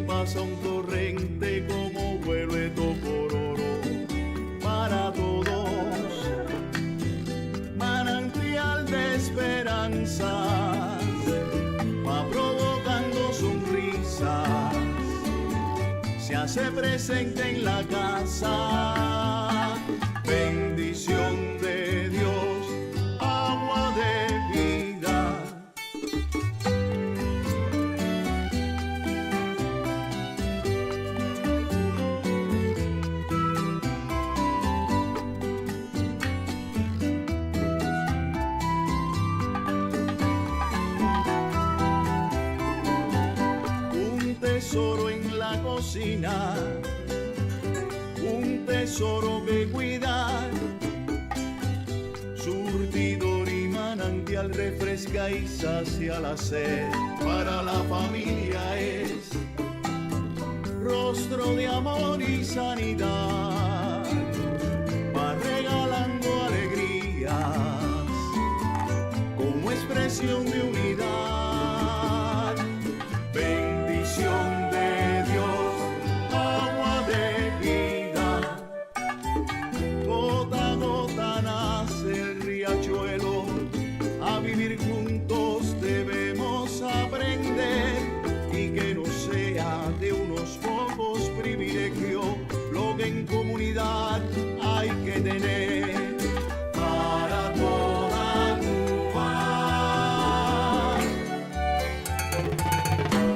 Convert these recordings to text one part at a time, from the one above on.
pasa un torrente como vuelo tocororo para todos, manantial de esperanzas, va provocando sonrisas, se hace presente en la casa, bendición de Dios, agua de vida. Un tesoro en la cocina, un tesoro que cuidar, surtidor y manantial refresca y sacia la sed. Para la familia es rostro de amor y sanidad, va regalando alegrías como expresión de unidad, bendición de Dios, agua de vida, gota a gota nace el riachuelo, a vivir juntos debemos aprender y que no sea de unos pocos privilegios lo que en comunidad hay que tener para toda Cuba.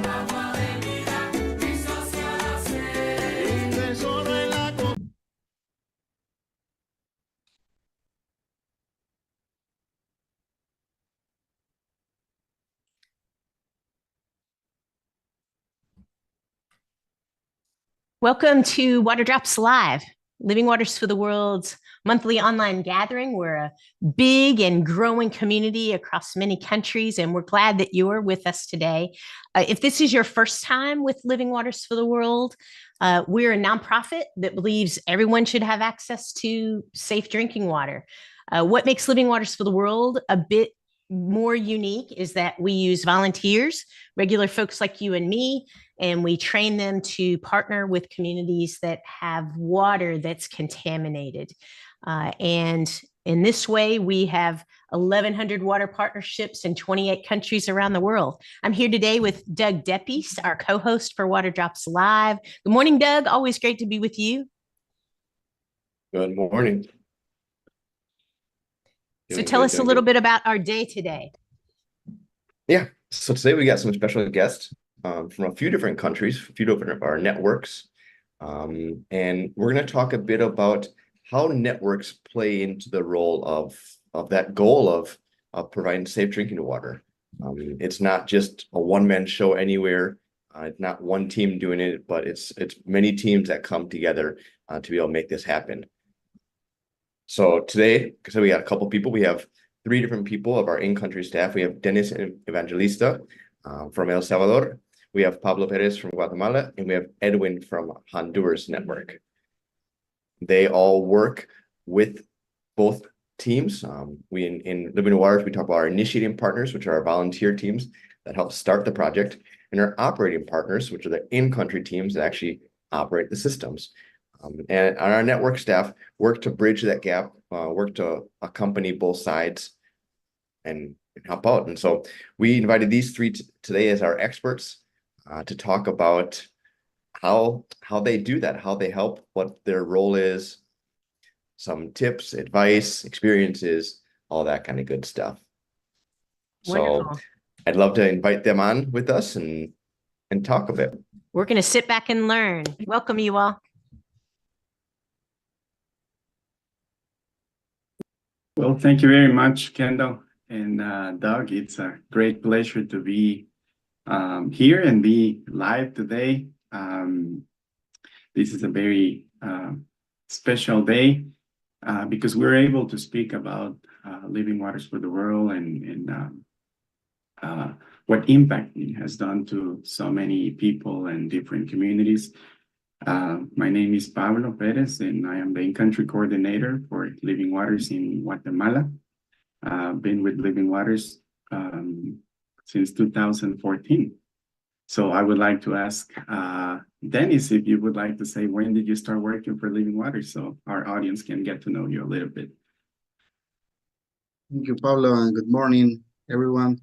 Agua de vida que sacia la sed. Un tesoro en la Welcome to Water Drops Live, Living Waters for the World's monthly online gathering. We're a big and growing community across many countries, and we're glad that you're with us today. If this is your first time with Living Waters for the World, we're a nonprofit that believes everyone should have access to safe drinking water. What makes Living Waters for the World a bit more unique is that we use volunteers, regular folks like you and me, and we train them to partner with communities that have water that's contaminated. And in this way, we have 1,100 water partnerships in 28 countries around the world. I'm here today with Doug Deppes, our co-host for Water Drops Live. Good morning, Doug. Always great to be with you. Good morning. So tell us a little bit about our day today. Yeah, so today we got some special guests from a few different countries, a few different of our networks. And we're going to talk a bit about how networks play into the role of that goal of providing safe drinking water. It's not just a one-man show anywhere. It's not one team doing it, but it's many teams that come together to be able to make this happen. So today, because we got a couple people, we have 3 different people of our in-country staff. We have Denis Evangelista from El Salvador. We have Pablo Perez from Guatemala, and we have Edwin from Honduras Network. They all work with both teams. We in Living Waters, we talk about our initiating partners, which are our volunteer teams that help start the project, and our operating partners, which are the in-country teams that actually operate the systems. And our network staff work to bridge that gap, work to accompany both sides and help out. And so we invited these 3 today as our experts to talk about how they do that, how they help, what their role is, some tips, advice, experiences, all that kind of good stuff. Wonderful. So I'd love to invite them on with us and talk a bit. We're going to sit back and learn. Welcome, you all. Well, thank you very much, Kendall and Doug. It's a great pleasure to be here and be live today. This is a very special day because we're able to speak about Living Waters for the World and what impact it has done to so many people and different communities. My name is Pablo Perez, and I am the in-country coordinator for Living Waters in Guatemala. I've been with Living Waters since 2014. So I would like to ask Denis if you would like to say, when did you start working for Living Water, so our audience can get to know you a little bit. Thank you, Pablo, and good morning, everyone.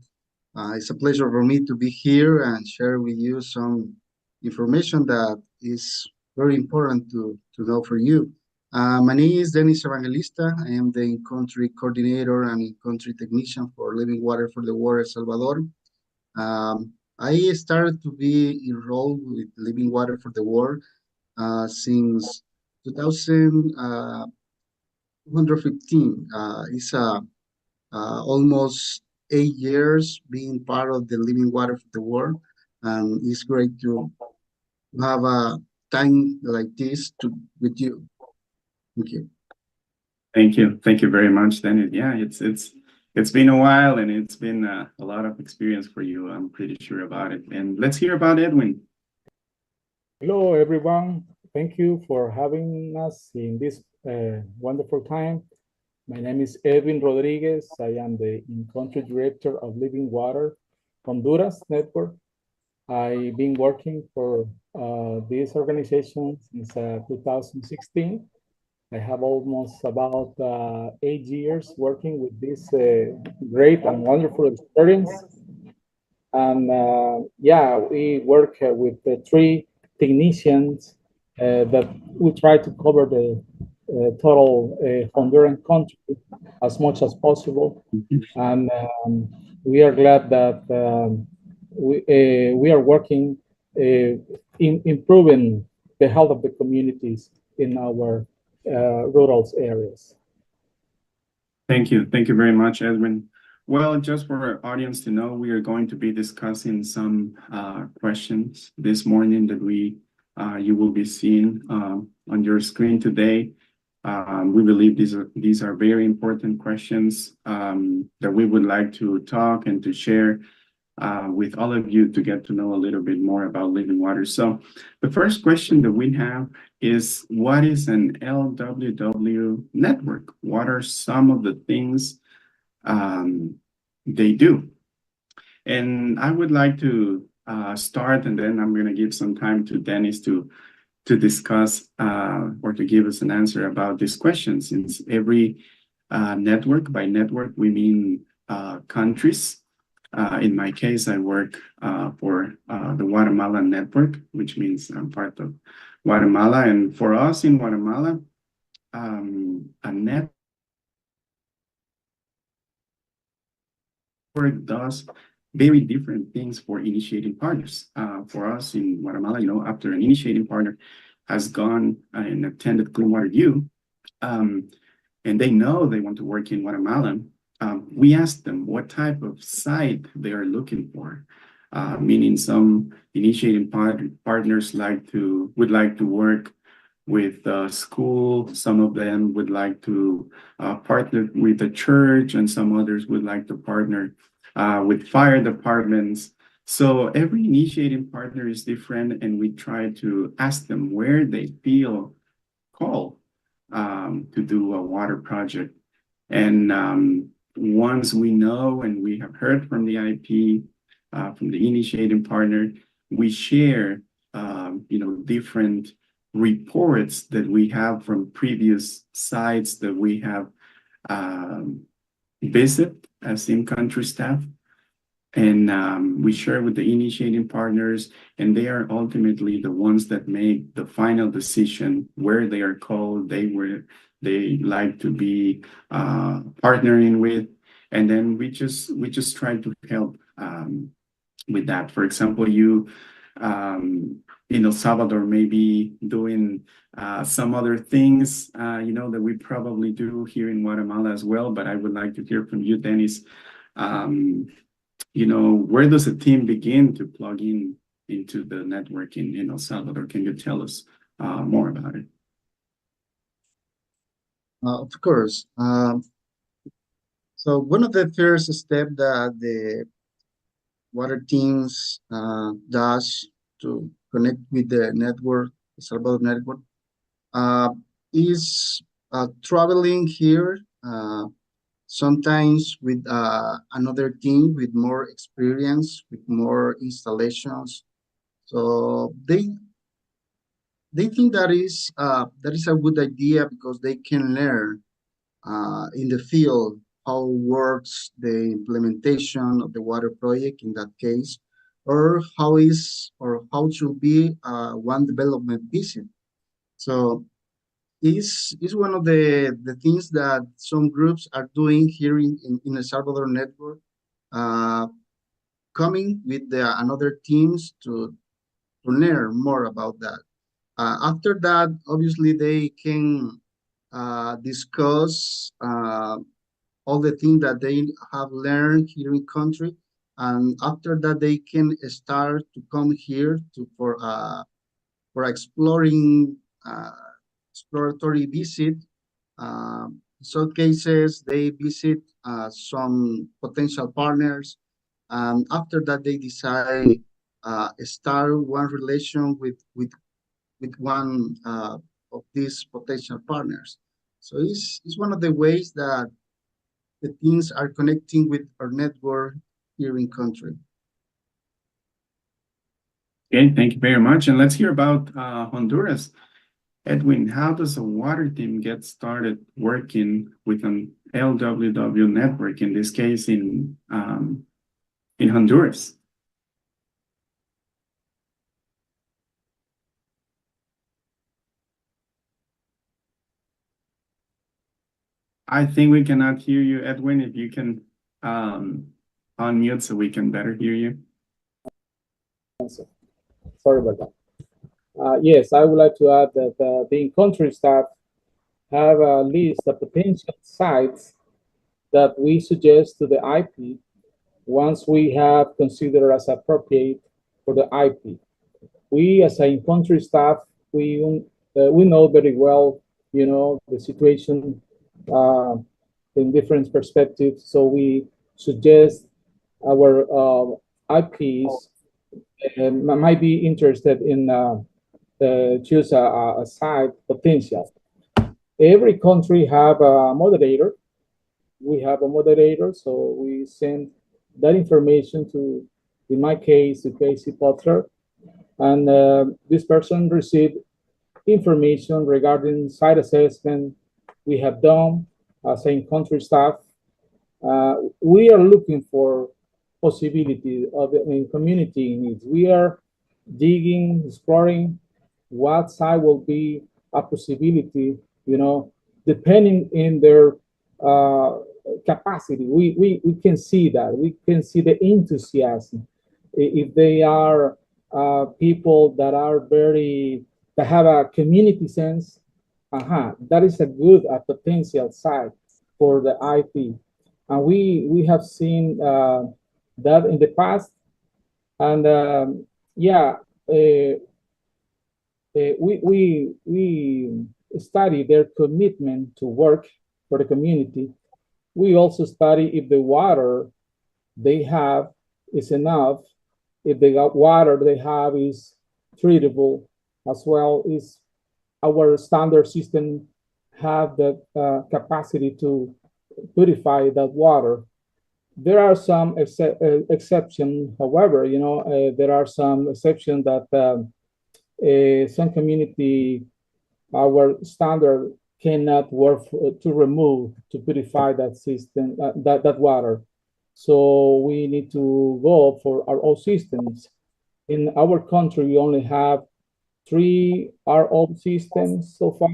It's a pleasure for me to be here and share with you some information that is very important to know for you. My name is Denis Evangelista. I am the in-country coordinator and in-country technician for Living Water for the World El Salvador. I started to be enrolled with Living Water for the World since 2015. It's almost 8 years being part of the Living Water for the World, and it's great to have a time like this with you. Thank you. Thank you very much, Denis. Yeah, it's been a while, and it's been a lot of experience for you. I'm pretty sure about it. And let's hear about Edwin. Hello, everyone. Thank you for having us in this wonderful time. My name is Edwin Rodríguez. I am the in-country director of Living Water Honduras Network. I've been working for this organization since 2016. I have almost about 8 years working with this great and wonderful experience. And yeah, we work with the 3 technicians that we try to cover the total Honduran country as much as possible. And we are glad that we are working in improving the health of the communities in our rural areas. Thank you very much, Edwin. Well, just for our audience to know, we are going to be discussing some questions this morning that you will be seeing on your screen today. We believe these are very important questions that we would like to talk and to share with all of you to get to know a little bit more about Living Water. So the first question that we have is, what is an LWW network? What are some of the things they do? And I would like to start, and then I'm going to give some time to Denis to discuss or to give us an answer about this question, since every network, by network we mean countries. In my case, I work for the Guatemala Network, which means I'm part of Guatemala. And for us in Guatemala, a network does very different things for initiating partners. For us in Guatemala, after an initiating partner has gone and attended Clean Water U, and they know they want to work in Guatemala, we ask them what type of site they are looking for. Meaning some initiating partners would like to work with school. Some of them would like to partner with the church, and some others would like to partner with fire departments. So every initiating partner is different, and we try to ask them where they feel called to do a water project. And once we know and we have heard from the IP, from the initiating partner, we share different reports that we have from previous sites that we have visit as in-country staff. And we share with the initiating partners, and they are ultimately the ones that make the final decision where they are called, they like to be partnering with. And then we just try to help with that. For example, you in El Salvador may be doing some other things that we probably do here in Guatemala as well, but I would like to hear from you, Denis. Where does a team begin to plug into the network in El Salvador? Can you tell us more about it? Of course. So one of the first steps that the water teams does to connect with the network, El Salvador Network, is traveling here, sometimes with another team with more experience, with more installations, So they think that is a good idea because they can learn in the field how works the implementation of the water project in that case, or how should be one development visit. So is one of the things that some groups are doing here in El Salvador Network, coming with another teams to learn more about that. After that, obviously, they can discuss all the things that they have learned here in country, and after that, they can start to come here for exploring exploratory visit. In some cases, they visit some potential partners, and after that, they decide start one relation with one of these potential partners. So it's one of the ways that the teams are connecting with our network here in country. Okay, thank you very much. And let's hear about Honduras. Edwin, how does a water team get started working with an LWW network, in this case in Honduras? I think we cannot hear you, Edwin. If you can unmute so we can better hear you. Sorry about that. Yes, I would like to add that the in-country staff have a list of potential sites that we suggest to the IP once we have considered as appropriate for the IP. We, as an in-country staff, we know very well, the situation in different perspectives. So we suggest our IPs might be interested in choose a site potential. Every country have a moderator. We have a moderator, so we send that information to, in my case, to Casey Potter, and this person received information regarding site assessment we have done as a country staff. We are looking for possibility of in community needs. We are digging, exploring what site will be a possibility, depending in their capacity. We can see that. We can see the enthusiasm. If they are people that are that have a community sense, that is a good potential site for the IP. And we have seen that in the past. And we study their commitment to work for the community. We also study if the water they have is enough, if the water they have is treatable, as well as our standard system have the capacity to purify that water. There are some exceptions, however, there are some exceptions that some community, our standard cannot work to remove, to purify that system, that water. So we need to go for our own systems. In our country, we only have 3 RO systems so far,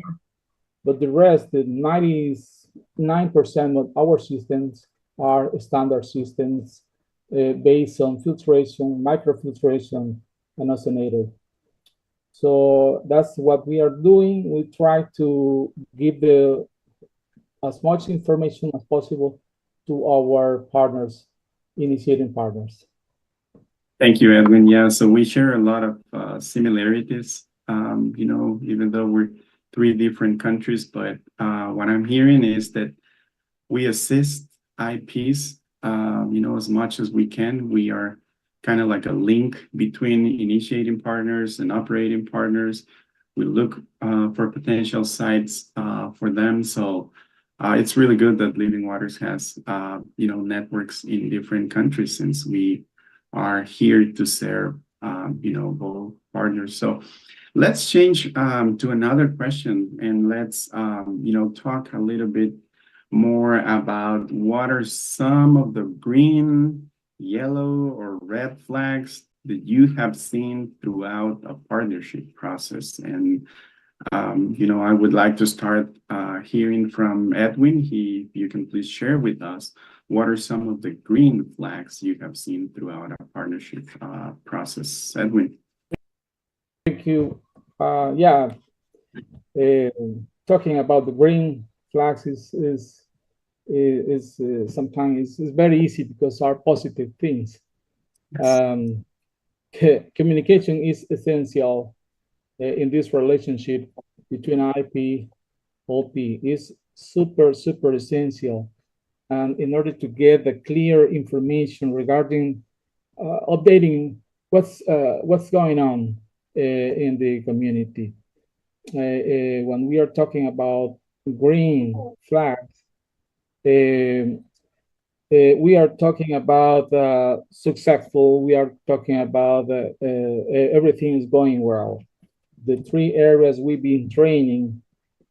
but the rest, the 99% of our systems are standard systems based on filtration, microfiltration, and ozonator. So that's what we are doing. We try to give as much information as possible to our partners, initiating partners. Thank you, Edwin. Yeah, so we share a lot of similarities, even though we're 3 different countries, but what I'm hearing is that we assist IPs, as much as we can. We are kind of like a link between initiating partners and operating partners. We look for potential sites for them. So it's really good that Living Waters has, networks in different countries, since we are here to serve both partners. So let's change to another question, and let's talk a little bit more about what are some of the green, yellow, or red flags that you have seen throughout a partnership process. And I would like to start hearing from Edwin. You can please share with us what are some of the green flags you have seen throughout a partnership process. Edwin. Thank you. Talking about the green flags is sometimes is very easy because are positive things. Communication is essential in this relationship between IP, OP is super essential. And in order to get the clear information regarding updating what's going on in the community. When we are talking about green flags, we are talking about successful, we are talking about everything is going well. The 3 areas we've been training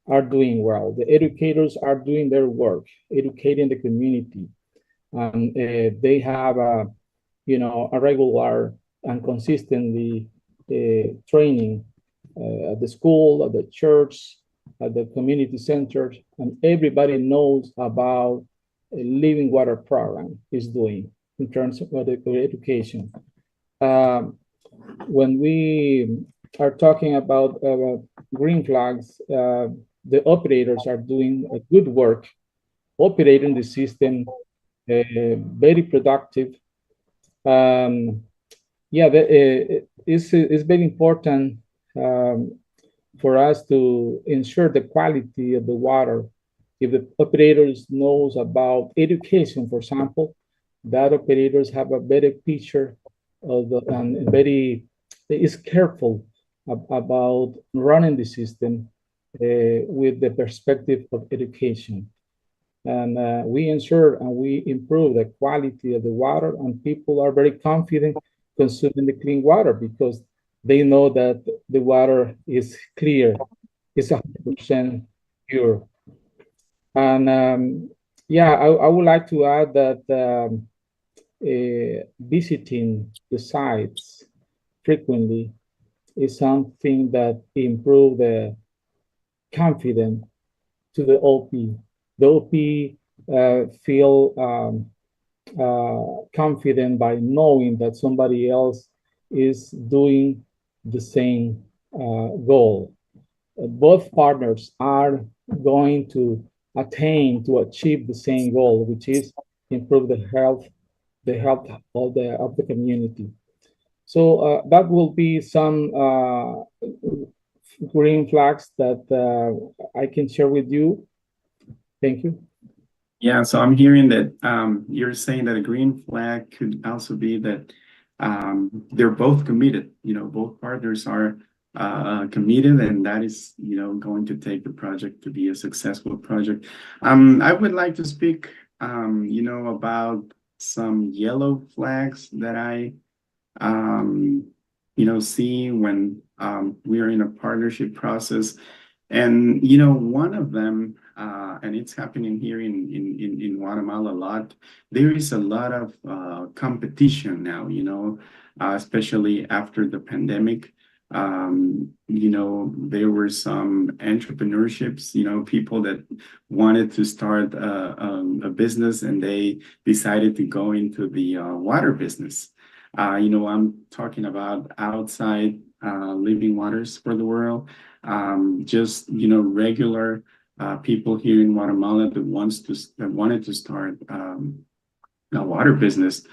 are doing well. The educators are doing their work, educating the community. They have a regular and consistently training at the school, at the church, at the community centers, and everybody knows about a living water program is doing in terms of education. When we are talking about green flags, the operators are doing a good work, operating the system, very productive. It's very important for us to ensure the quality of the water. If the operators knows about education, for example, that operators have a better picture of is careful about running the system with the perspective of education. And we ensure and we improve the quality of the water, and people are very confident consuming the clean water because they know that the water is clear, it's 100% pure. And I would like to add that visiting the sites frequently is something that improves the confidence to the OP. The OP feel confident by knowing that somebody else is doing the same goal. Both partners are going to achieve the same goal, which is improve the health of the community. So that will be some green flags that I can share with you. Thank you. Yeah, so I'm hearing that you're saying that a green flag could also be that they're both committed. Both partners are committed, and that is, going to take the project to be a successful project. I would like to speak, about some yellow flags that I, see when we are in a partnership process. And, one of them, and it's happening here in Guatemala a lot, there is a lot of competition now, especially after the pandemic. There were some entrepreneurships, people that wanted to start a business, and they decided to go into the water business. I'm talking about outside living waters for the world, just regular people here in Guatemala that wanted to start a water business.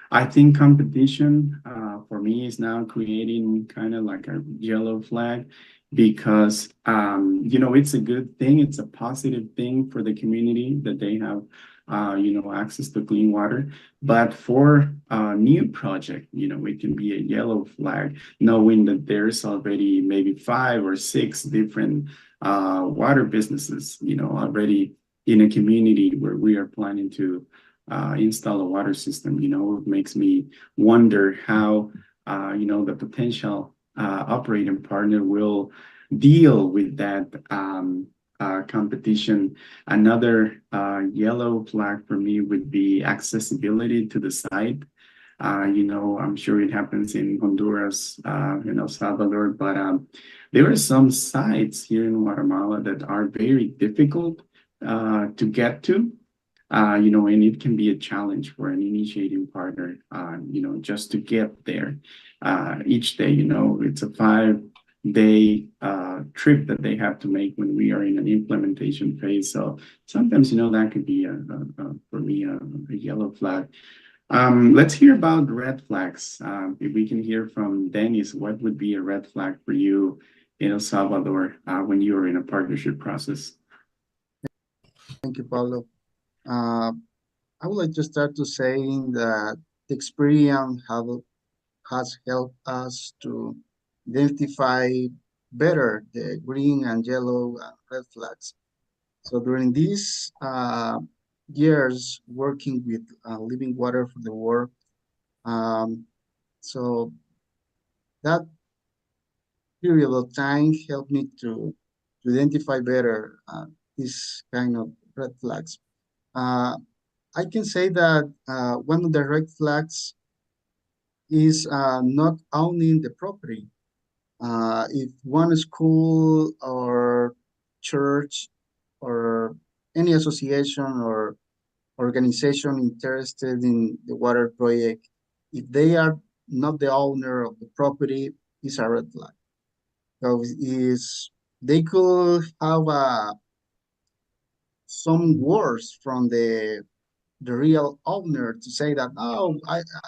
I think competition for me is now creating kind of like a yellow flag, because it's a good thing, it's a positive thing for the community that they have access to clean water. But for a new project, it can be a yellow flag, knowing that there's already maybe 5 or 6 different water businesses, already in a community where we are planning to install a water system. It makes me wonder how the potential operating partner will deal with that competition. Another yellow flag for me would be accessibility to the site. I'm sure it happens in Honduras, in El Salvador, but there are some sites here in Guatemala that are very difficult to get to. And it can be a challenge for an initiating partner, just to get there each day. It's a 5-day trip that they have to make when we are in an implementation phase. So sometimes, that could be for me a yellow flag. Let's hear about red flags. If we can hear from Denis, what would be a red flag for you in El Salvador when you are in a partnership process? Thank you, Pablo. I would like to start to saying that the experience has helped us to identify better the green and yellow and red flags. So during these years working with Living Water for the World, so that period of time helped me to identify better this kind of red flags. I can say that one of the red flags is not owning the property. If one school or church or any association or organization interested in the water project, if they are not the owner of the property, it's a red flag. So they could have some words from the real owner to say that, oh,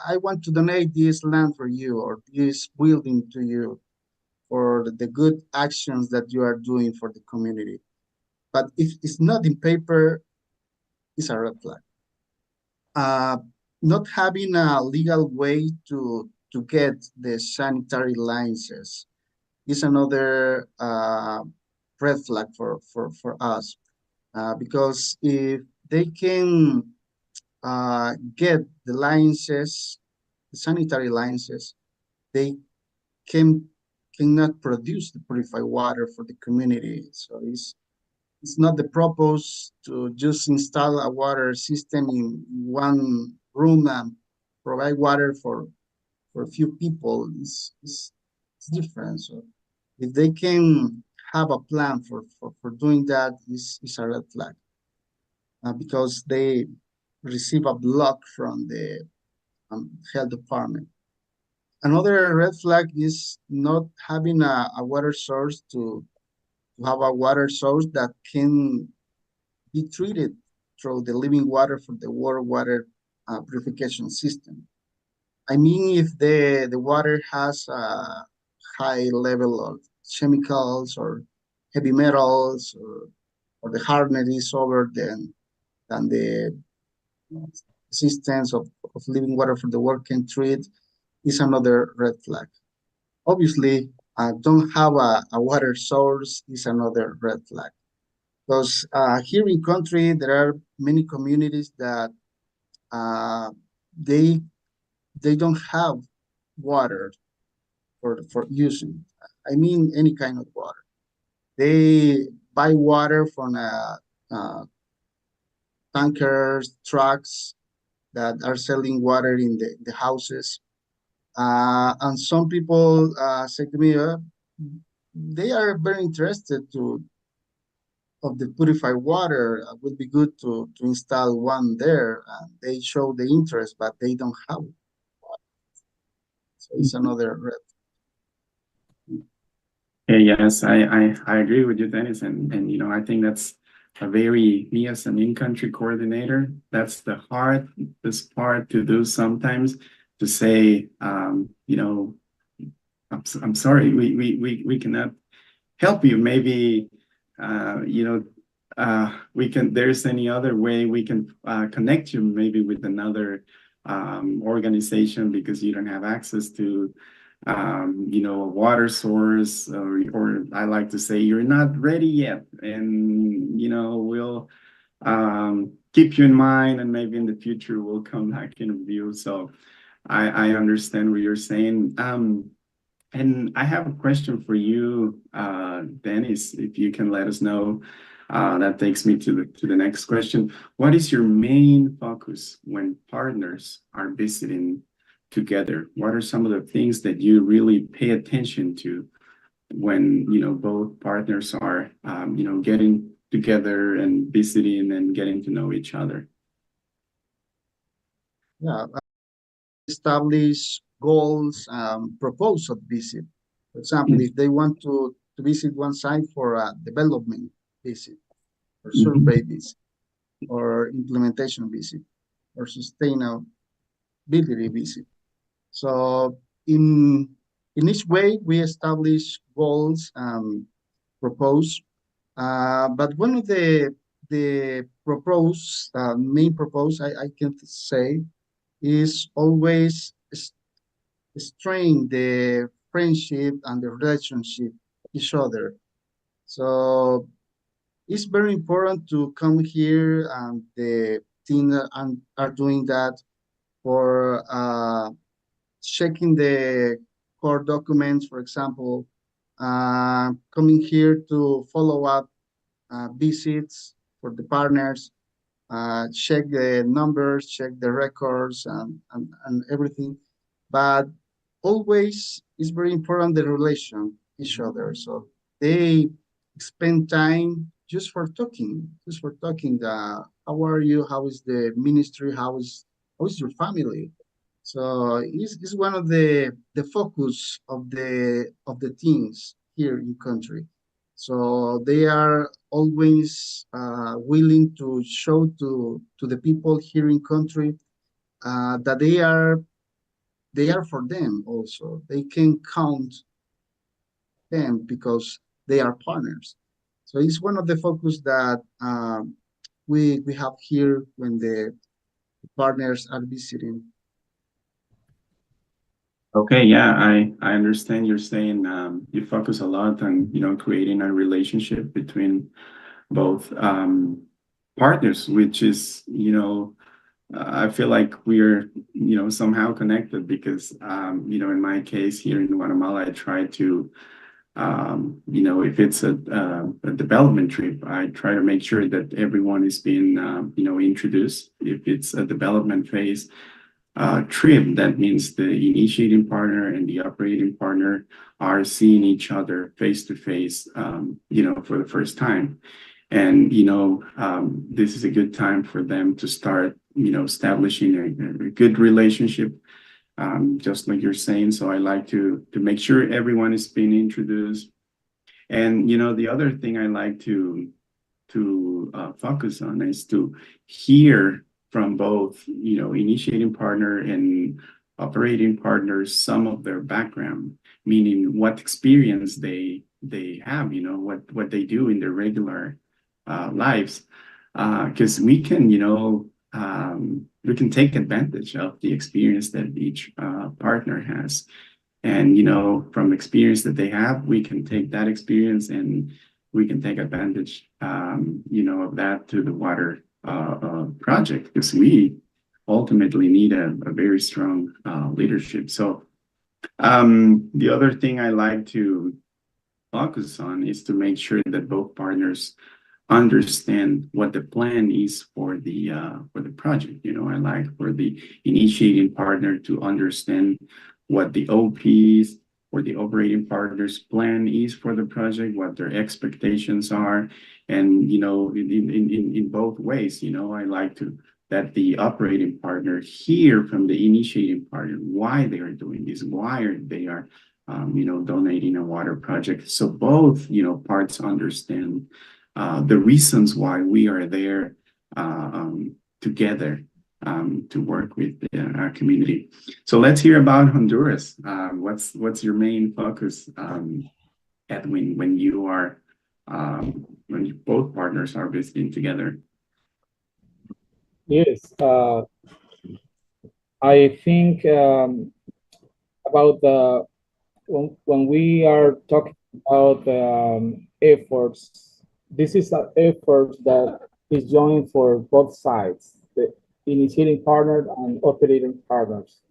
I want to donate this land for you or this building to you for the good actions that you are doing for the community. But if it's not in paper, it's a red flag. Not having a legal way to get the sanitary licenses is another red flag for us. Because if they can get the licenses, the sanitary licenses, they cannot produce the purified water for the community. So it's not the purpose to just install a water system in one room and provide water for a few people. It's different. So if they can have a plan for doing that, is a red flag. Because they receive a block from the health department. Another red flag is not having a water source to have a water source that can be treated through the Living Water for the World water purification system. I mean, if the water has a high level of chemicals or heavy metals or the hardness is over than the systems of Living Water for the World can treat, is another red flag. Obviously, don't have a water source is another red flag. Because here in country, there are many communities that they don't have water for using. I mean, any kind of water. They buy water from tankers, trucks that are selling water in the houses. And some people say to me, they are very interested of the purified water. It would be good to install one there. And they show the interest, but they don't have it. So it's another red. Yes, I agree with you, Denis, and I think that's me as an in-country coordinator, that's the hardest part to do sometimes, to say, I'm sorry, we cannot help you. Maybe there's any other way we can connect you maybe with another organization, because you don't have access to a water source, or I like to say you're not ready yet, and we'll keep you in mind, and maybe in the future we'll come back in view. So I understand what you're saying. And I have a question for you, Dennis, if you can let us know. That takes me to the next question. What is your main focus when partners are visiting together? What are some of the things that you really pay attention to when, both partners are, getting together and visiting and getting to know each other? Yeah, establish goals, propose a visit. For example, if they want to visit one site for a development visit, or survey visit, or implementation visit, or sustainability visit. So in each way, we establish goals, propose. But one of the main propose I can say is always strain the friendship and the relationship each other. So it's very important to come here, and the team are doing that for checking the core documents, for example, coming here to follow up visits for the partners, check the numbers, check the records, and everything. But always it's very important the relation each other. So they spend time just for talking. How are you? How is the ministry? How is your family? So it's one of the focus of the teams here in country. So they are always willing to show to the people here in country that they are for them also. They can count them because they are partners. So it's one of the focus that we have here when the partners are visiting. Okay, yeah, I understand you're saying you focus a lot on, creating a relationship between both partners, which is, I feel like we're, somehow connected because, in my case here in Guatemala, I try to, if it's a development trip, I try to make sure that everyone is being, introduced. If it's a development phase trip, that means the initiating partner and the operating partner are seeing each other face to face, for the first time. And, this is a good time for them to start, establishing a good relationship, just like you're saying. So I like to make sure everyone is being introduced. And, the other thing I like to focus on is to hear from both, initiating partner and operating partners, some of their background, meaning what experience they have, what they do in their regular lives, because we can, we can take advantage of the experience that each partner has. And, from experience that they have, we can take that experience and we can take advantage, of that to the water project, because we ultimately need a very strong leadership. So the other thing I like to focus on is to make sure that both partners understand what the plan is for the project. I like for the initiating partner to understand what the OPs or the operating partner's plan is for the project, what their expectations are, and in both ways. I like to that the operating partner hear from the initiating partner why they are doing this, why they are donating a water project. So both parts understand the reasons why we are there together to work with our community. So let's hear about Honduras. What's your main focus, Edwin, when you are when both partners are visiting together? Yes, I think about the when we are talking about efforts, this is an effort that is joined for both sides, the initiating partner and operating partners.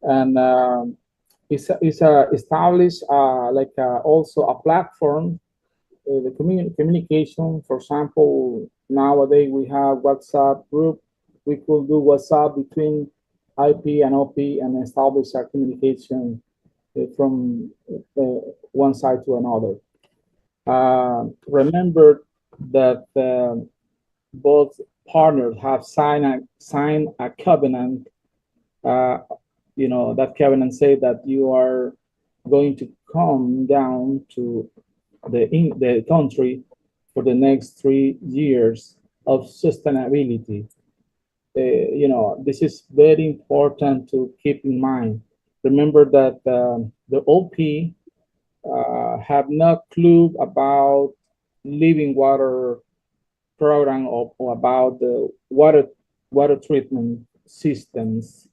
and it's established like also a platform, the communication. For example, nowadays we have WhatsApp group. We could do WhatsApp between IP and OP and establish our communication from one side to another. Remember that both partners have signed a covenant. That covenant say that you are going to come down to the country for the next 3 years of sustainability. This is very important to keep in mind. Remember that the OP have no clue about living water program or about the water treatment systems,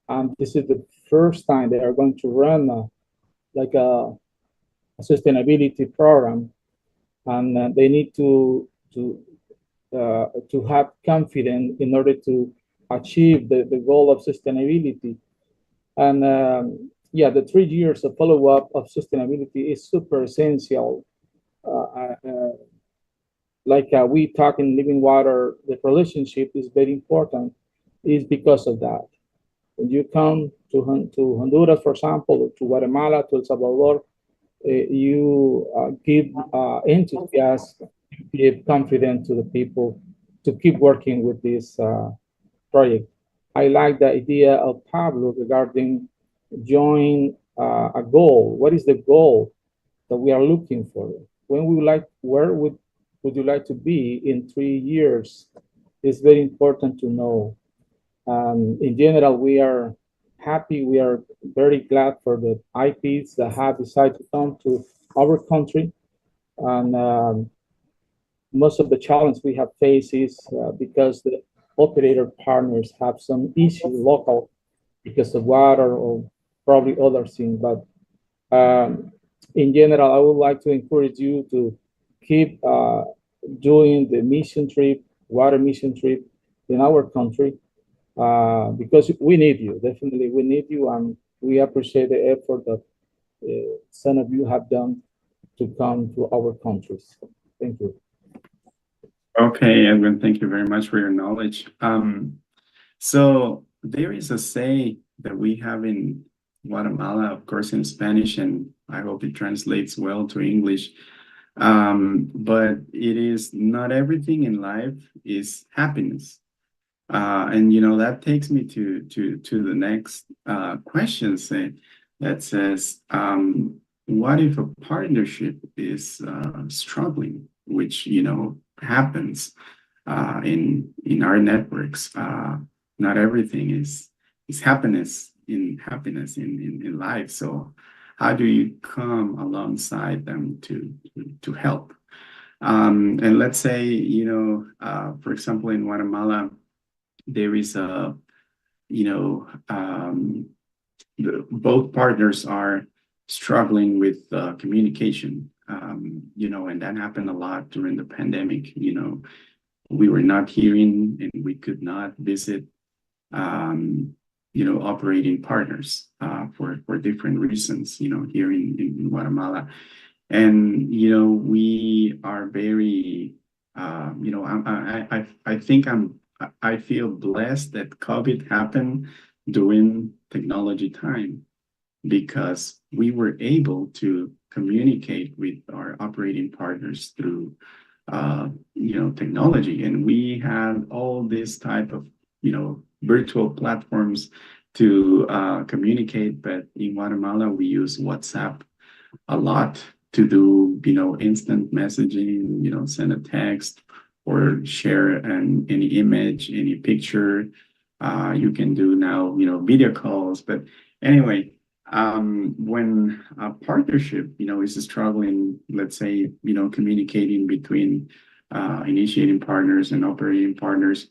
and this is the first time they are going to run like a sustainability program, and they need to have confidence in order to achieve the goal of sustainability. And yeah, the 3 years of follow-up of sustainability is super essential. We talk in living water, the relationship is very important, is because of that. When you come to Honduras, for example, or to Guatemala, to El Salvador, you give enthusiasm, give confidence to the people to keep working with this project. I like the idea of Pablo regarding join a goal. What is the goal that we are looking for? Where would you like to be in 3 years? It's very important to know. In general, we are happy. We are very glad for the IPs that have decided to come to our country. And most of the challenge we have faced is because the operator partners have some issue local because of water or probably other things. But in general, I would like to encourage you to keep doing the mission trip, water mission trip in our country, because we need you. Definitely, we need you, and we appreciate the effort that some of you have done to come to our countries. Thank you. Okay, Edwin, thank you very much for your knowledge. So there is a say that we have in Guatemala, of course, in Spanish, and I hope it translates well to English. But it is not everything in life is happiness. And that takes me to the next question that says, what if a partnership is struggling, which happens in our networks? Not everything is happiness in life. So how do you come alongside them to help? And let's say, for example, in Guatemala, there is both partners are struggling with communication, and that happened a lot during the pandemic. We were not hearing and we could not visit, operating partners for different reasons, here in Guatemala. And, we are very, I feel blessed that COVID happened during technology time, because we were able to communicate with our operating partners through, technology. And we had all this type of, virtual platforms to communicate. But in Guatemala, we use WhatsApp a lot to do, instant messaging, send a text or share any image, any picture. You can do now, video calls. But anyway, when a partnership, is struggling, let's say, communicating between initiating partners and operating partners,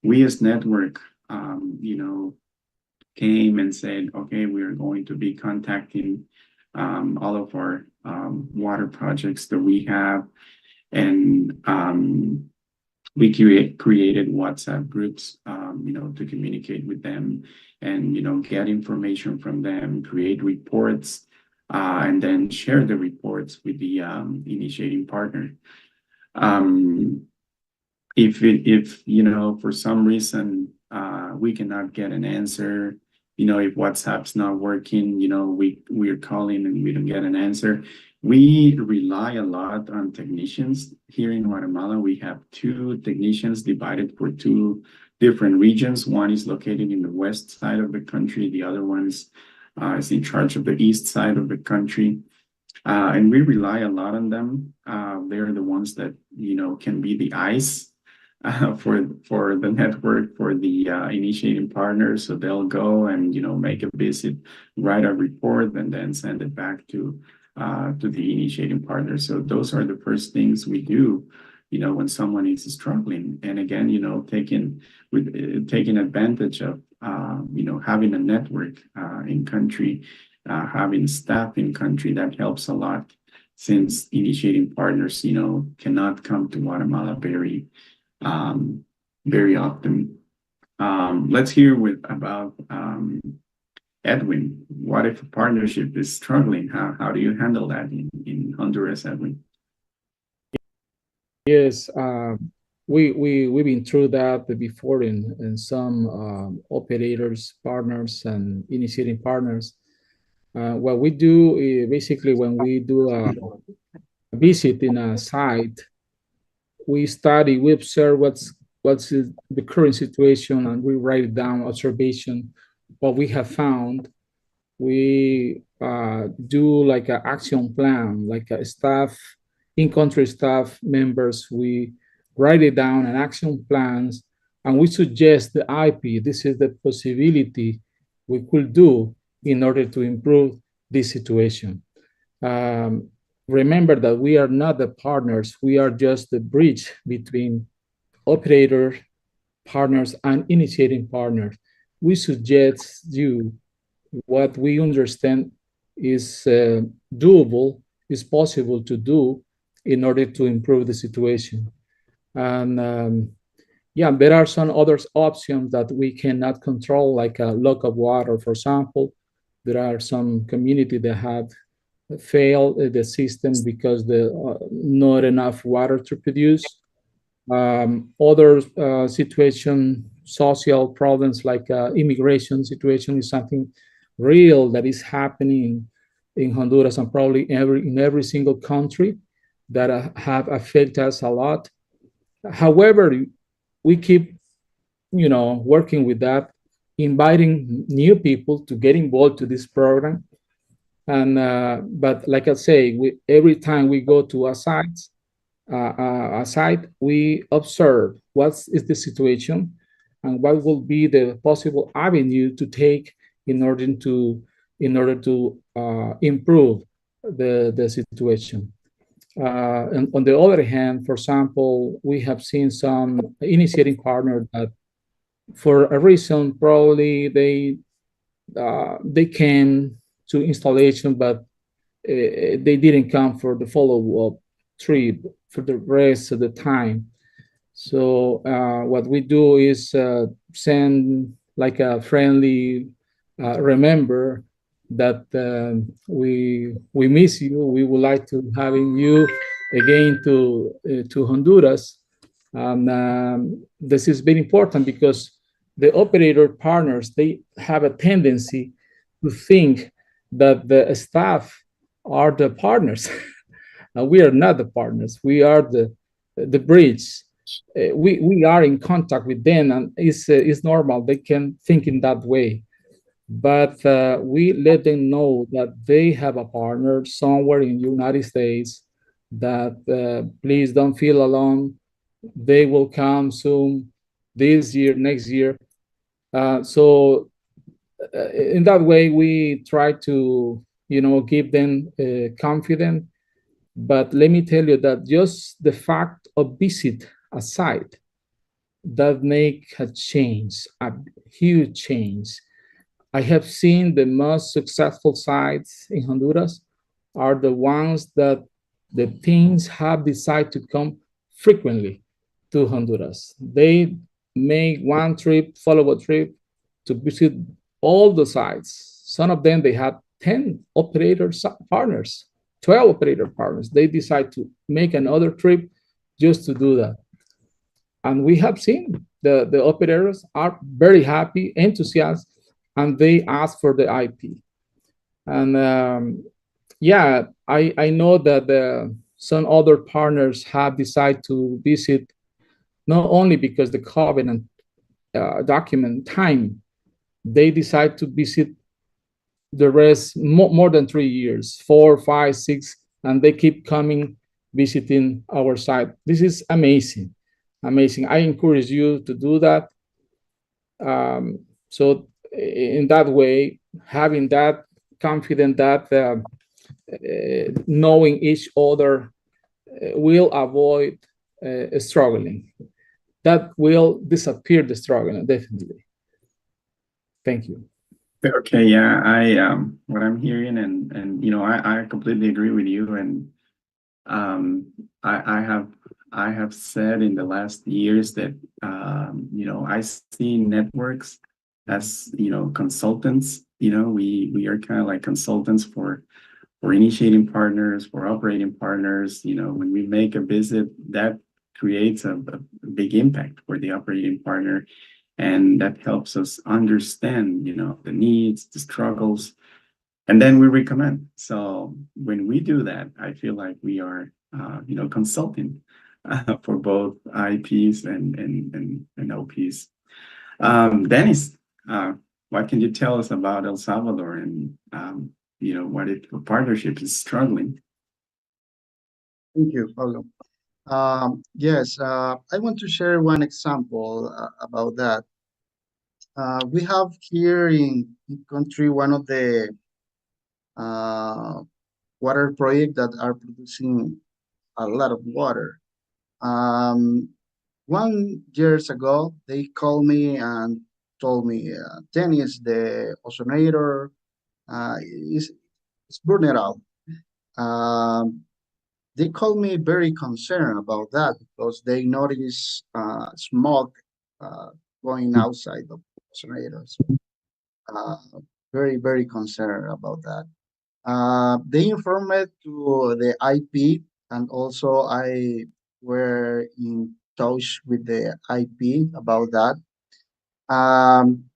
we as network, came and said, okay, we are going to be contacting all of our water projects that we have, and we created WhatsApp groups, to communicate with them and, get information from them, create reports, and then share the reports with the initiating partner. If for some reason we cannot get an answer, if WhatsApp's not working, we're calling and we don't get an answer, we rely a lot on technicians. Here in Guatemala, we have 2 technicians divided for 2 different regions. One is located in the west side of the country. The other one is in charge of the east side of the country. And we rely a lot on them. They're the ones that, can be the eyes for the network, for the initiating partners. So they'll go and, make a visit, write a report, and then send it back to the initiating partner. So those are the first things we do, when someone is struggling. And again, taking advantage of, having a network in country, having staff in country, that helps a lot, since initiating partners, cannot come to Guatemala very often. Let's hear about Edwin. What if a partnership is struggling? How do you handle that in Honduras, Edwin? Yes, we've been through that before in some operators, partners, and initiating partners. What we do basically, when we do a visit in a site, we study, we observe what's the current situation, and we write down observation, what we have found. We do like an action plan, like a staff, in-country staff members, we write it down, and action plans, and we suggest the IP. This is the possibility we could do in order to improve this situation. Remember that we are not the partners. We are just the bridge between operator partners and initiating partners. We suggest you what we understand is doable, is possible to do in order to improve the situation. And yeah, there are some other options that we cannot control, like a lack of water, for example. There are some communities that have failed the system because the not enough water to produce. Other situation, social problems like immigration situation is something real that is happening in Honduras, and probably in every single country, that have affected us a lot. However, we keep, working with that, inviting new people to get involved to this program. And but like I say, every time we go to a site, we observe what is the situation and what will be the possible avenue to take in order to improve the situation. And on the other hand, for example, we have seen some initiating partners that, for a reason, probably they came to installation, but they didn't come for the follow-up trip for the rest of the time. So what we do is send like a friendly remember that we miss you. We would like to having you again to Honduras. And this is very important because the operator partners, they have a tendency to think that the staff are the partners. We are not the partners. We are the bridge. We are in contact with them, and it's normal. They can think in that way. But we let them know that they have a partner somewhere in the United States, that please don't feel alone. They will come soon, this year, next year. So in that way, we try to, give them confidence. But let me tell you that just the fact of visit a site, that make a change, a huge change. I have seen the most successful sites in Honduras are the ones that the teams have decided to come frequently. to Honduras. They make one trip, follow-up trip to visit all the sites. Some of them, they had 10 operator partners, 12 operator partners. They decide to make another trip just to do that. And we have seen the operators are very happy, enthusiastic, and they ask for the IP. And yeah, I know that some other partners have decided to visit not only because the covenant document time, they decide to visit the rest more than 3 years, 4, 5, 6, and they keep coming visiting our site. This is amazing, amazing. I encourage you to do that. So in that way, having that confident that knowing each other will avoid struggling. That will disappear the struggle, definitely. Thank you. Okay, yeah, what I'm hearing, and you know, I completely agree with you, and I have said in the last years that you know, I see networks as, you know, consultants. You know, we are kind of like consultants for initiating partners, for operating partners. You know, when we make a visit, that creates a big impact for the operating partner, and that helps us understand, you know, the needs, the struggles, and then we recommend. So when we do that, I feel like we are, you know, consulting for both IPs and OPs. Denis, what can you tell us about El Salvador and you know, what partnership is struggling? Thank you, Pablo. Yes, I want to share one example about that. We have here in country one of the water projects that are producing a lot of water. 1 years ago, they called me and told me, Dennis, the ozonator is burning out. They called me very concerned about that because they notice smoke going outside of ozonator. Very, very concerned about that. They informed to the IP, and also I were in touch with the IP about that.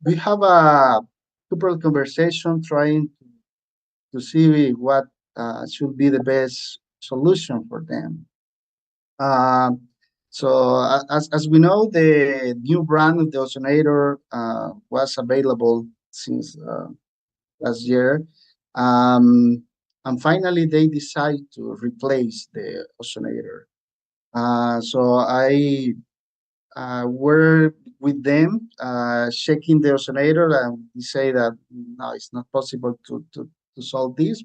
We have a couple conversation trying to see what should be the best solution for them. As we know, the new brand of the ozonator was available since last year. And finally, they decide to replace the ozonator. So I were with them checking the ozonator, and we say that no, it's not possible to solve this.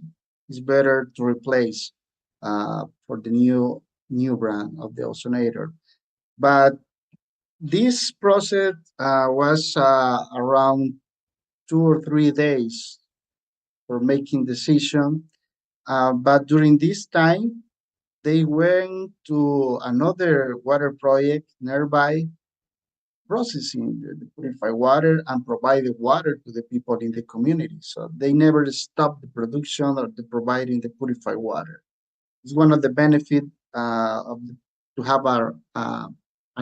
It's better to replace for the new brand of the ozonator. But this process was around 2 or 3 days for making decision. But during this time, they went to another water project nearby, processing the purified water and providing water to the people in the community. So they never stopped the production or the providing the purified water. It's one of the benefits to have a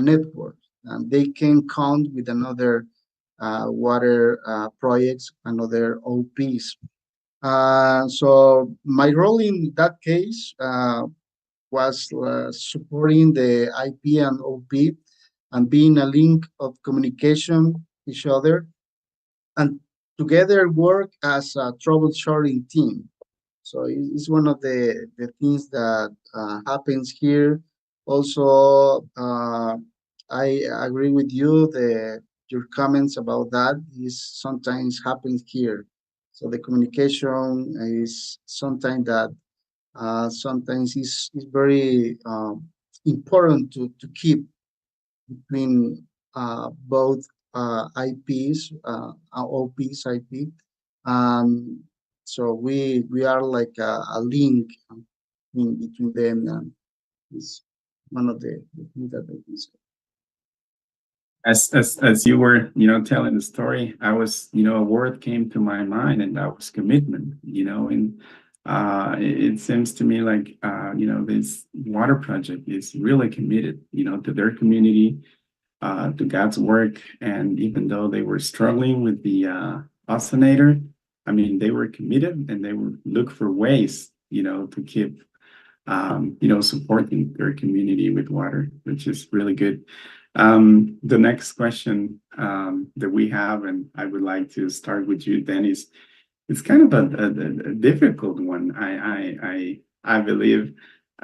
network, and they can count with another water projects, another OPs. So my role in that case was supporting the IP and OP and being a link of communication each other, and together work as a troubleshooting team. So it's one of the things that happens here. Also, I agree with you. Your comments about that is sometimes happens here. So the communication is sometimes that sometimes is very important to keep between both IPs, OPs, IP. So we are like a link in between them, and it's one of the things that I can say. as you were, telling the story, I was, a word came to my mind, and that was commitment. And it seems to me like, this water project is really committed, to their community, to God's work. And even though they were struggling with the ozonator, I mean, they were committed, and they would look for ways, to keep, supporting their community with water, which is really good. The next question that we have, and I would like to start with you, Dennis, it's kind of a difficult one. I believe,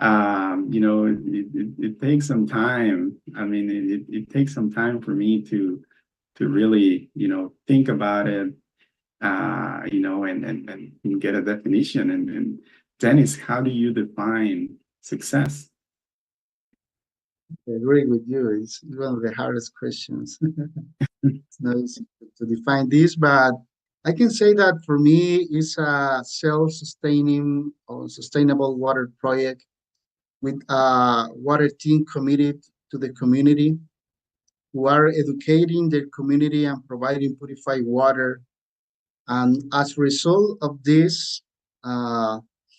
it takes some time. I mean, it takes some time for me to really, think about it, and get a definition. And Dennis, how do you define success? I agree with you. It's one of the hardest questions. It's not easy to define this, but I can say that for me, it's a self-sustaining or sustainable water project with a water team committed to the community, who are educating their community and providing purified water. And as a result of this,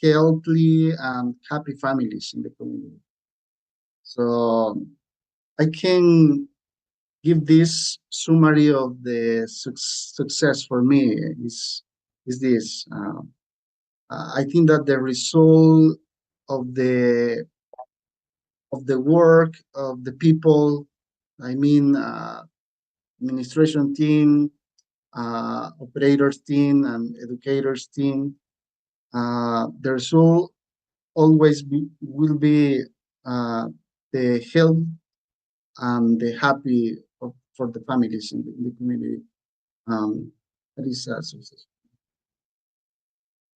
healthy and happy families in the community. So I can give this summary of the success for me is this. I think that the result of the work of the people, I mean, administration team, operators team, and educators team, the result always will be the health and the happy for the families in the community. That is a success.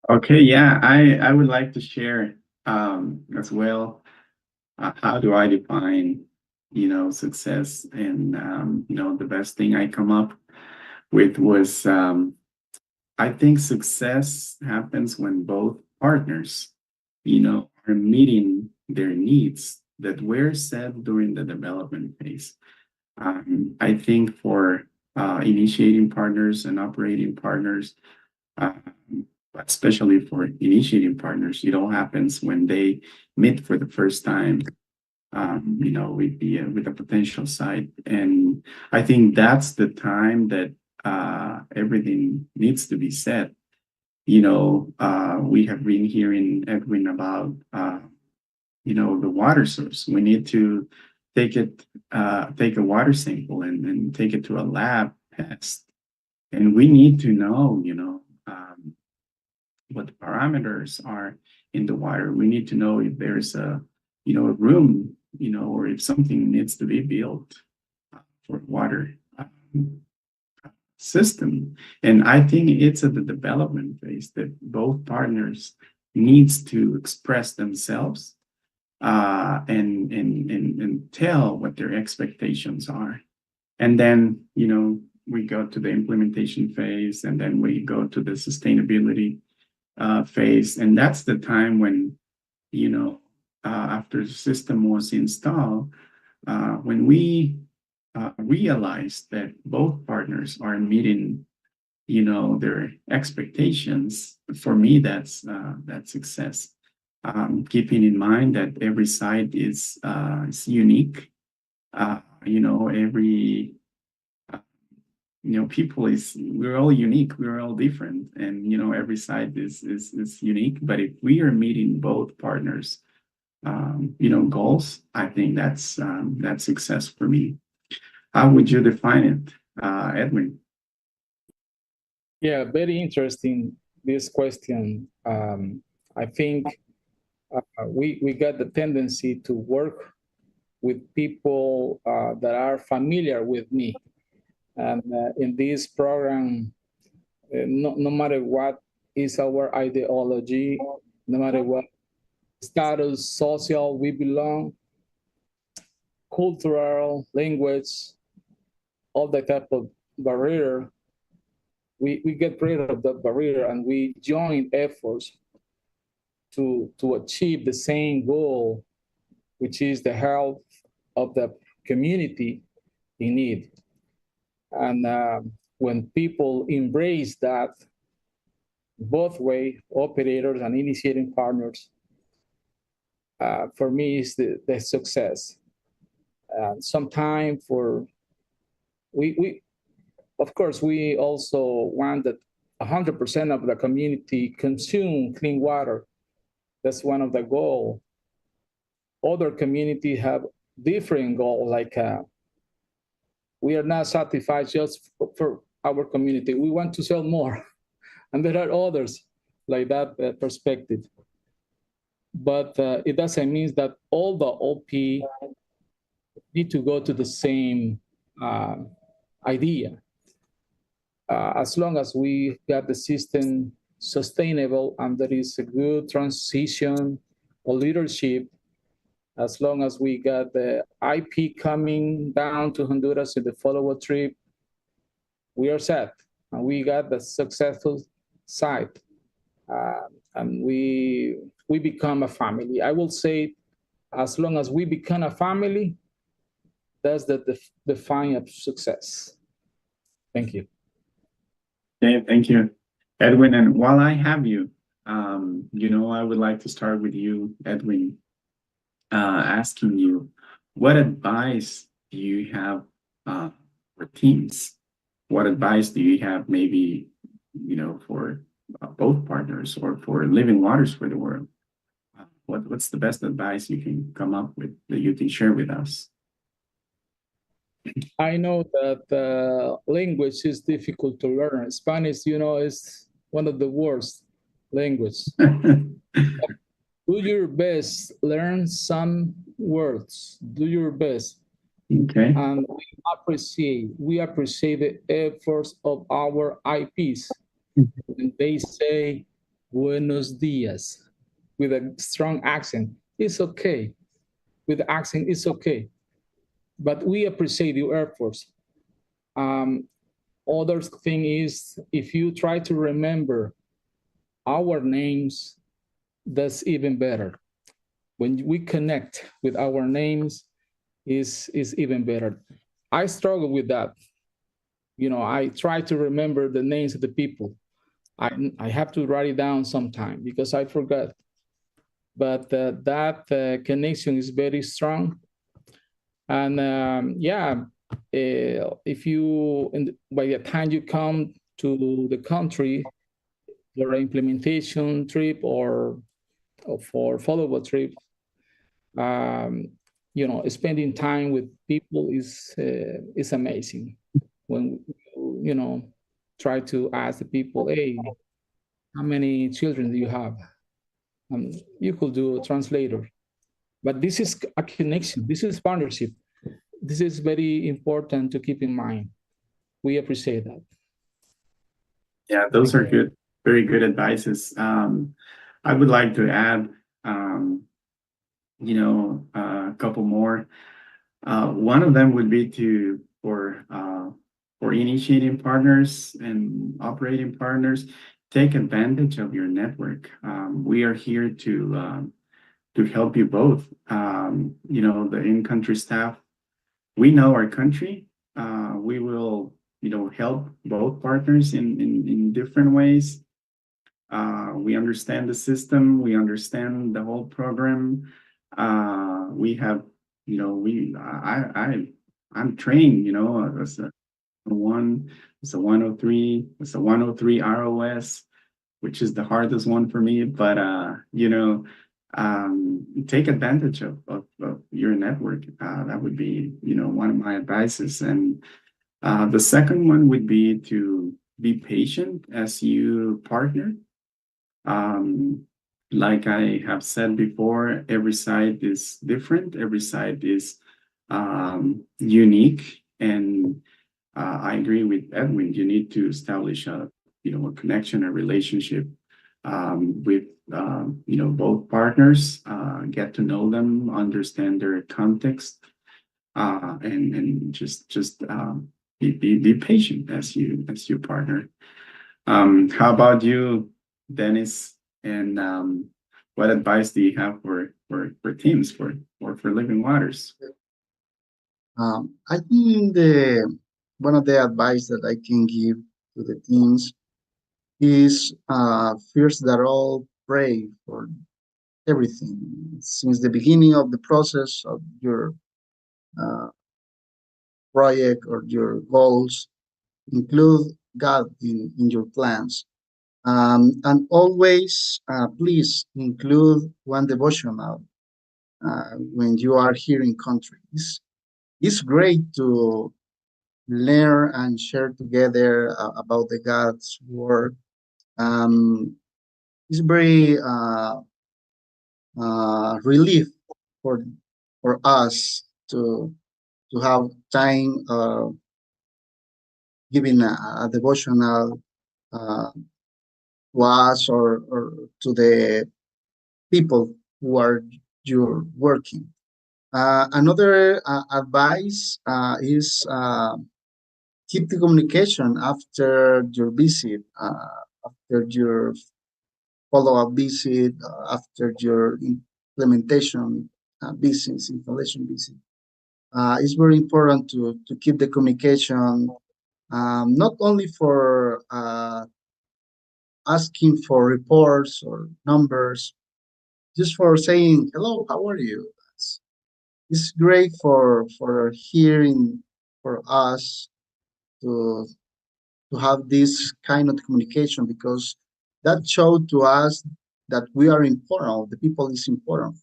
Okay, yeah, I would like to share as well. How do I define, success? And the best thing I come up with was, I think success happens when both partners, are meeting their needs that were set during the development phase. I think for initiating partners and operating partners, especially for initiating partners, it all happens when they meet for the first time, with the potential site. And I think that's the time that everything needs to be said. We have been hearing, Edwin, about the water source. We need to take a water sample and take it to a lab test. And we need to know, what the parameters are in the water. We need to know if there's a room, or if something needs to be built for water system. And I think it's at the development phase that both partners needs to express themselves, and tell what their expectations are. And then, we go to the implementation phase, and then we go to the sustainability phase. And that's the time when, after the system was installed, when we realize that both partners are meeting, their expectations, for me, that's success. Keeping in mind that every site is unique. Every people we're all unique, we're all different, and every site is unique. But if we are meeting both partners goals, I think that's success for me. How would you define it, Edwin? Yeah, very interesting, this question. I think we got the tendency to work with people that are familiar with me. And in this program, no matter what is our ideology, no matter what status, social we belong, cultural, language, all that type of barrier, we get rid of that barrier, and we join efforts to achieve the same goal, which is the health of the community in need. And when people embrace that, both way, operators and initiating partners, for me is the success. Sometime for we of course we also want that 100% of the community consume clean water. That's one of the goals. Other communities have different goals, like we are not satisfied just for our community. We want to sell more. And there are others like that perspective. But it doesn't mean that all the OP need to go to the same idea. As long as we got the system sustainable and there is a good transition or leadership, as long as we got the IP coming down to Honduras in the follow-up trip, we are set. And we got the successful side. And we become a family. I will say, as long as we become a family, that's the define of success. Thank you. Okay, thank you, Edwin. And while I have you, I would like to start with you, Edwin, asking you, what advice do you have for teams? What advice do you have maybe, for both partners or for Living Waters for the World? What's the best advice you can come up with that you can share with us? I know that language is difficult to learn. Spanish, is one of the worst languages. Do your best, learn some words, do your best. Okay. And we appreciate the efforts of our IPs. When they say buenos dias with a strong accent, it's okay. With the accent, it's okay. But we appreciate your efforts. Other thing is, if you try to remember our names, that's even better. When we connect with our names, is even better. I struggle with that. I try to remember the names of the people. I have to write it down sometime because I forgot. But that connection is very strong. And if you, by the time you come to the country for an implementation trip or for follow-up trip, spending time with people is amazing. When try to ask the people, hey, how many children do you have? You could do a translator. But this is a connection. This is partnership. This is very important to keep in mind. We appreciate that. Yeah, those are good, very good advices. I would like to add, a couple more. One of them would be for initiating partners and operating partners, take advantage of your network. We are here to help you both. The in-country staff, we know our country. We will, help both partners in different ways. We understand the system. We understand the whole program. We have, I'm trained, as a 103, it's a 103 ROS, which is the hardest one for me. But take advantage of your network. That would be, one of my advices. And the second one would be to be patient as you partner. Like I have said before, every site is different. Every site is unique. And I agree with Edwin. You need to establish a connection, a relationship with both partners, get to know them, understand their context, and just be patient as you partner. How about you, Denis? And what advice do you have for teams for Living Waters? I think one of the advice that I can give to the teams is first that all pray for everything since the beginning of the process of your uh, project or your goals. Include God in your plans. And always, please include one devotional when you are here in country. It's great to learn and share together about the God's word. Um, it's very relief for us to have time giving a devotional uh, to us or to the people who are you're working. Another advice is keep the communication after your visit, after your follow-up visit, after your implementation visits, installation visit. It's very important to keep the communication, not only for asking for reports or numbers, just for saying, hello, how are you? It's great for hearing for us to to have this kind of communication because that showed to us that we are important. The people is important.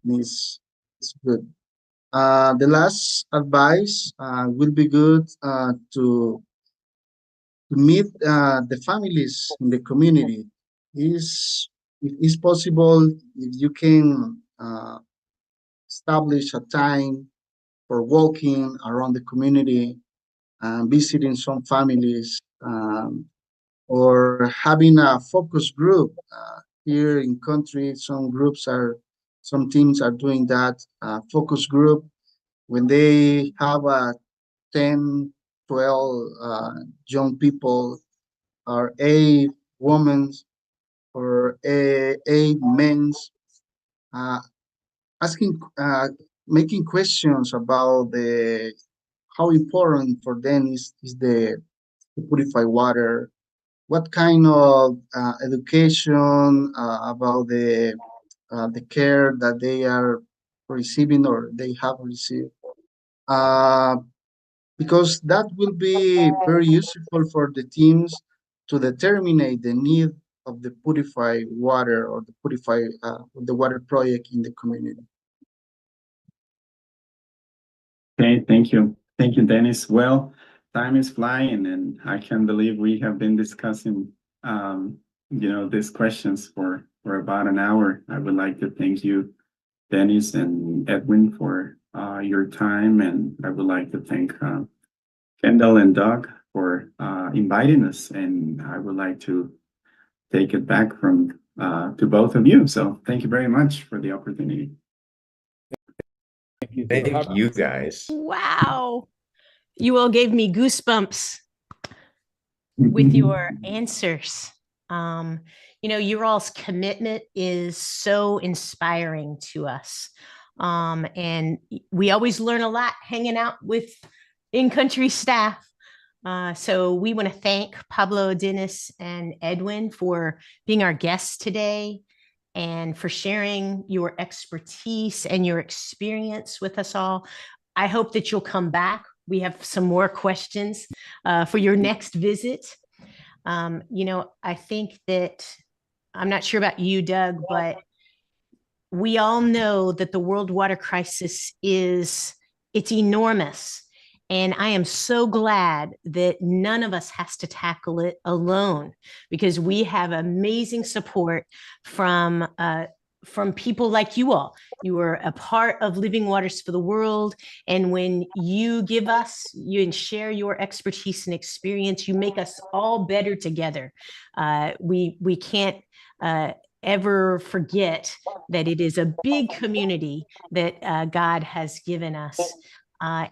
Is good. The last advice will be good to meet the families in the community. Is If it's possible, if you can establish a time for walking around the community and visiting some families, or having a focus group here in country. Some teams are doing that focus group when they have a 10, 12 young people or 8 women or 8 men, uh, asking making questions about the how important for them is the purified water, what kind of education about the care that they are receiving or they have received, uh, because that will be very useful for the teams to determine the need of the purified water or the water project in the community. Okay, thank you. Thank you, Dennis. Well, time is flying, and I can't believe we have been discussing, these questions for about an hour. I would like to thank you, Dennis and Edwin, for your time, and I would like to thank Kendall and Doug for inviting us, and I would like to take it back from to both of you. So thank you very much for the opportunity. Thank you. Thank you guys. Wow. You all gave me goosebumps with your answers. Your all's commitment is so inspiring to us. And we always learn a lot hanging out with in-country staff. So we want to thank Pablo, Dennis, and Edwin for being our guests today and for sharing your expertise and your experience with us all. I hope that you'll come back. We have some more questions for your next visit. I think that, I'm not sure about you, Doug, but we all know that the world water crisis it's enormous. And I am so glad that none of us has to tackle it alone, because we have amazing support from people like you all. You are a part of Living Waters for the World. And when you give us, you share your expertise and experience, you make us all better together. We can't ever forget that it is a big community that God has given us.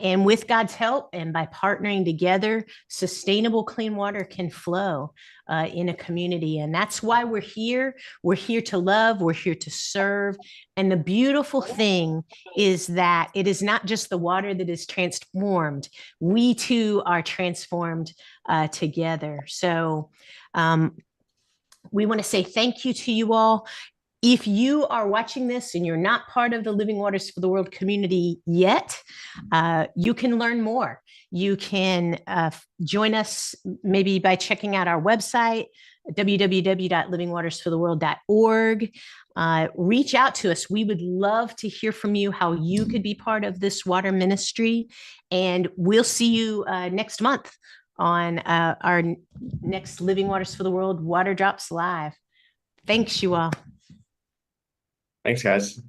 And with God's help and by partnering together, sustainable clean water can flow in a community. And that's why we're here. We're here to love, we're here to serve. And the beautiful thing is that it is not just the water that is transformed. We too are transformed together. So we want to say thank you to you all. If you are watching this and you're not part of the Living Waters for the World community yet, you can learn more. You can join us maybe by checking out our website, www.livingwatersfortheworld.org. Reach out to us. We would love to hear from you how you could be part of this water ministry. And we'll see you next month on our next Living Waters for the World Water Drops Live. Thanks, you all. Thanks, guys.